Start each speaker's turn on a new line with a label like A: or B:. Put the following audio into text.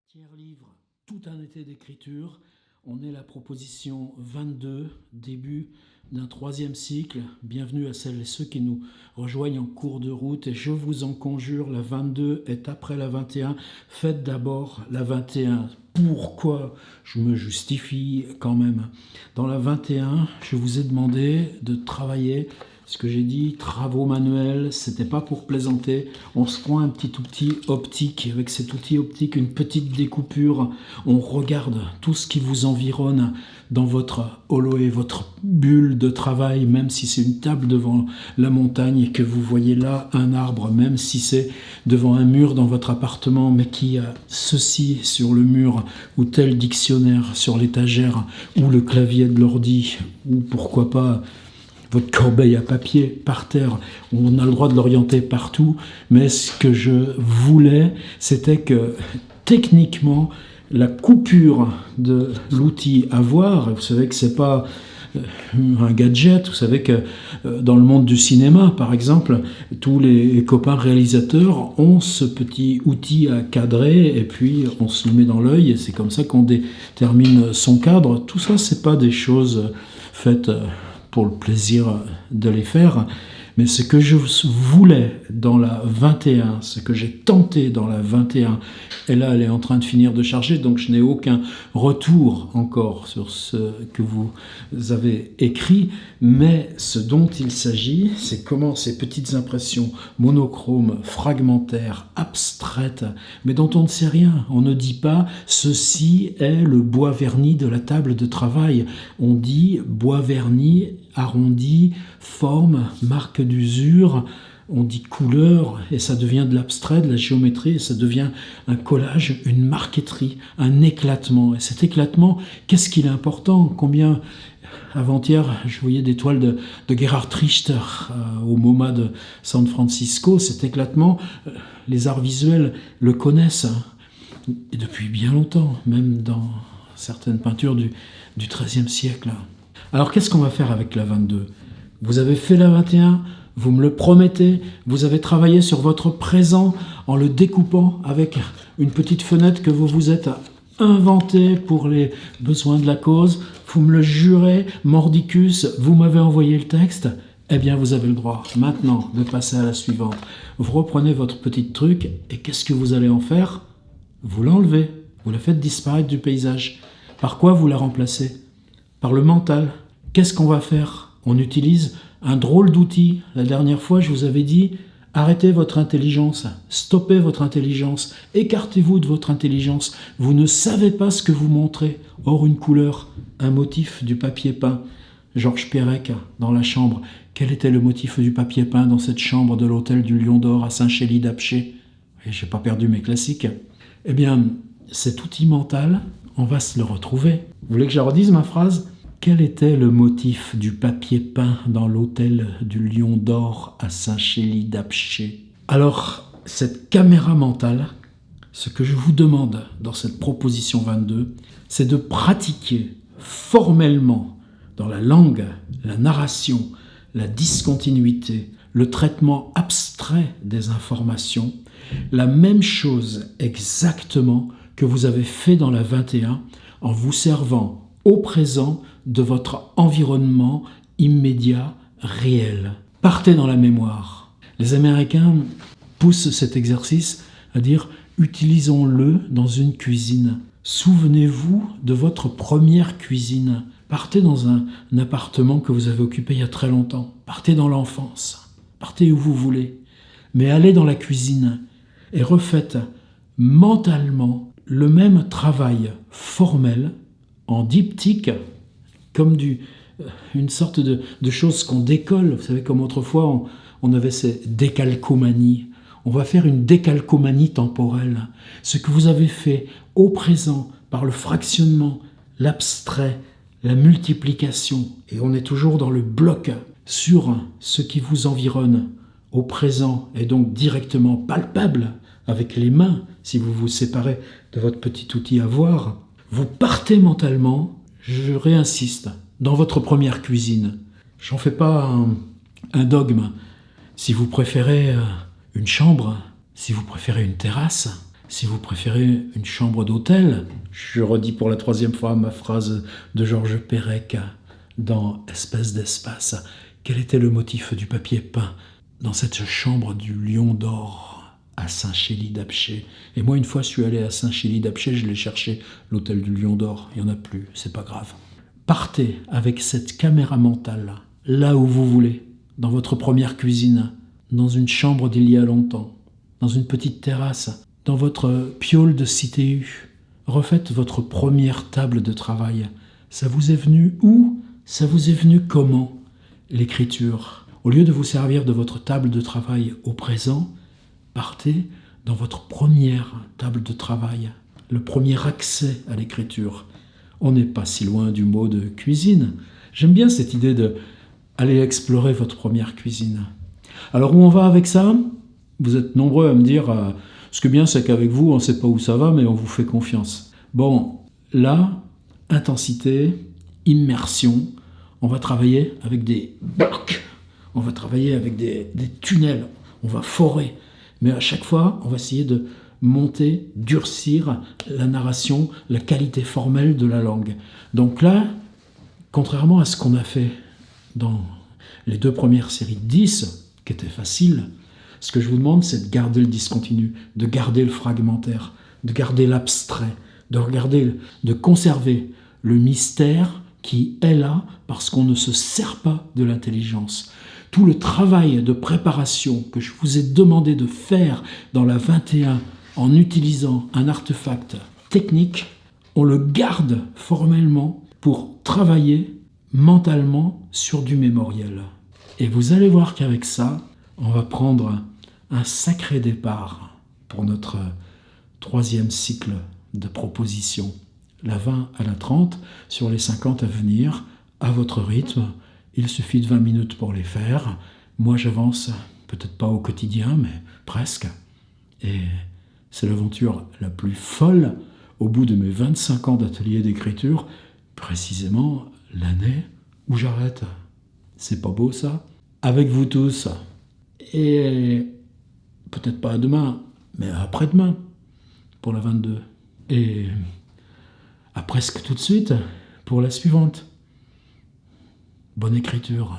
A: Tiers livre, tout un été d'écriture. On est la proposition 22, début d'un troisième cycle. Bienvenue à celles et ceux qui nous rejoignent en cours de route. Et je vous en conjure, la 22 est après la 21. Faites d'abord la 21. Pourquoi? Je me justifie quand même. Dans la 21, je vous ai demandé de travailler. Ce que j'ai dit, travaux manuels, c'était pas pour plaisanter. On se prend un petit outil optique. Avec cet outil optique, une petite découpure, on regarde tout ce qui vous environne dans votre holoé, votre bulle de travail, même si c'est une table devant la montagne et que vous voyez là un arbre, même si c'est devant un mur dans votre appartement, mais qui a ceci sur le mur, ou tel dictionnaire sur l'étagère, ou le clavier de l'ordi, ou pourquoi pas votre corbeille à papier par terre, on a le droit de l'orienter partout, mais ce que je voulais, c'était que techniquement, la coupure de l'outil à voir, vous savez que c'est pas un gadget, vous savez que dans le monde du cinéma, par exemple, tous les copains réalisateurs ont ce petit outil à cadrer et puis on se le met dans l'œil et c'est comme ça qu'on détermine son cadre. Tout ça, c'est pas des choses faites pour le plaisir de les faire, mais ce que je voulais dans la 21, ce que j'ai tenté dans la 21, et là elle est en train de finir de charger, donc je n'ai aucun retour encore sur ce que vous avez écrit, mais ce dont il s'agit, c'est comment ces petites impressions monochromes, fragmentaires, abstraites, mais dont on ne sait rien, on ne dit pas « ceci est le bois verni de la table de travail », on dit « bois verni » arrondi, forme, marque d'usure, on dit couleur, et ça devient de l'abstrait, de la géométrie, et ça devient un collage, une marqueterie, un éclatement. Et cet éclatement, qu'est-ce qu'il est important? Combien, avant-hier, je voyais des toiles de Gerhard Richter au MoMA de San Francisco. Cet éclatement, les arts visuels le connaissent, et depuis bien longtemps, même dans certaines peintures du XIIIe siècle. Alors qu'est-ce qu'on va faire avec la 22? Vous avez fait la 21, vous me le promettez, vous avez travaillé sur votre présent en le découpant avec une petite fenêtre que vous vous êtes inventée pour les besoins de la cause. Vous me le jurez, mordicus, vous m'avez envoyé le texte. Eh bien, vous avez le droit maintenant de passer à la suivante. Vous reprenez votre petit truc et qu'est-ce que vous allez en faire? Vous l'enlevez, vous la faites disparaître du paysage. Par quoi vous la remplacez? Par le mental. Qu'est-ce qu'on va faire? On utilise un drôle d'outil. La dernière fois, je vous avais dit, arrêtez votre intelligence, stoppez votre intelligence, écartez-vous de votre intelligence. Vous ne savez pas ce que vous montrez. Or, une couleur, un motif du papier peint. Georges Perec, dans la chambre. Quel était le motif du papier peint dans cette chambre de l'hôtel du Lion d'Or à Saint-Chély-d'Apcher? Et j'ai pas perdu mes classiques. Eh bien, cet outil mental, on va se le retrouver. Vous voulez que je redise ma phrase? Quel était le motif du papier peint dans l'hôtel du Lion d'Or à Saint-Chély-d'Apcher? Alors, cette caméra mentale, ce que je vous demande dans cette proposition 22, c'est de pratiquer formellement dans la langue, la narration, la discontinuité, le traitement abstrait des informations, la même chose exactement que vous avez fait dans la 21 en vous servant au présent de votre environnement immédiat, réel. Partez dans la mémoire. Les Américains poussent cet exercice à dire « utilisons-le dans une cuisine ». Souvenez-vous de votre première cuisine. Partez dans un appartement que vous avez occupé il y a très longtemps. Partez dans l'enfance. Partez où vous voulez. Mais allez dans la cuisine et refaites mentalement le même travail formel en diptyque, comme une sorte de chose qu'on décolle. Vous savez, comme autrefois, on avait ces décalcomanies. On va faire une décalcomanie temporelle. Ce que vous avez fait au présent par le fractionnement, l'abstrait, la multiplication, et on est toujours dans le bloc sur ce qui vous environne au présent, et donc directement palpable avec les mains, si vous vous séparez de votre petit outil à voir. Vous partez mentalement, je réinsiste, dans votre première cuisine. J'en fais pas un dogme. Si vous préférez une chambre, si vous préférez une terrasse, Si vous préférez une chambre d'hôtel, je redis pour la 3e fois ma phrase de Georges Perec dans Espèce d'espace. Quel était le motif du papier peint dans cette chambre du Lion d'Or à Saint-Chély-d'Apcher? Et moi, une fois, je suis allé à Saint-Chély-d'Apcher, je l'ai cherché, l'hôtel du Lion d'Or. Il n'y en a plus, c'est pas grave. Partez avec cette caméra mentale, là où vous voulez, dans votre première cuisine, dans une chambre d'il y a longtemps, dans une petite terrasse, dans votre piole de CTU. Refaites votre première table de travail. Ça vous est venu où? Ça vous est venu comment? L'écriture. Au lieu de vous servir de votre table de travail au présent, partez dans votre première table de travail, le premier accès à l'écriture. On n'est pas si loin du mot de cuisine. J'aime bien cette idée d'aller explorer votre première cuisine. Alors où on va avec ça? Vous êtes nombreux à me dire ce qui est bien, c'est qu'avec vous, on ne sait pas où ça va, mais on vous fait confiance. Bon, là, intensité, immersion, on va travailler avec des blocs, on va travailler avec des tunnels, on va forer. Mais à chaque fois, on va essayer de monter, durcir la narration, la qualité formelle de la langue. Donc là, contrairement à ce qu'on a fait dans les 2 premières séries de 10, qui étaient faciles, ce que je vous demande, c'est de garder le discontinu, de garder le fragmentaire, de garder l'abstrait, de conserver le mystère qui est là parce qu'on ne se sert pas de l'intelligence. Tout le travail de préparation que je vous ai demandé de faire dans la 21 en utilisant un artefact technique, on le garde formellement pour travailler mentalement sur du mémoriel. Et vous allez voir qu'avec ça, on va prendre un sacré départ pour notre 3e cycle de propositions, la 20 à la 30, sur les 50 à venir, à votre rythme. Il suffit de 20 minutes pour les faire. Moi, j'avance, peut-être pas au quotidien, mais presque. Et c'est l'aventure la plus folle au bout de mes 25 ans d'atelier d'écriture, précisément l'année où j'arrête. C'est pas beau ça? Avec vous tous. Et peut-être pas à demain, mais à après-demain, pour la 22. Et à presque tout de suite, pour la suivante. Bonne écriture.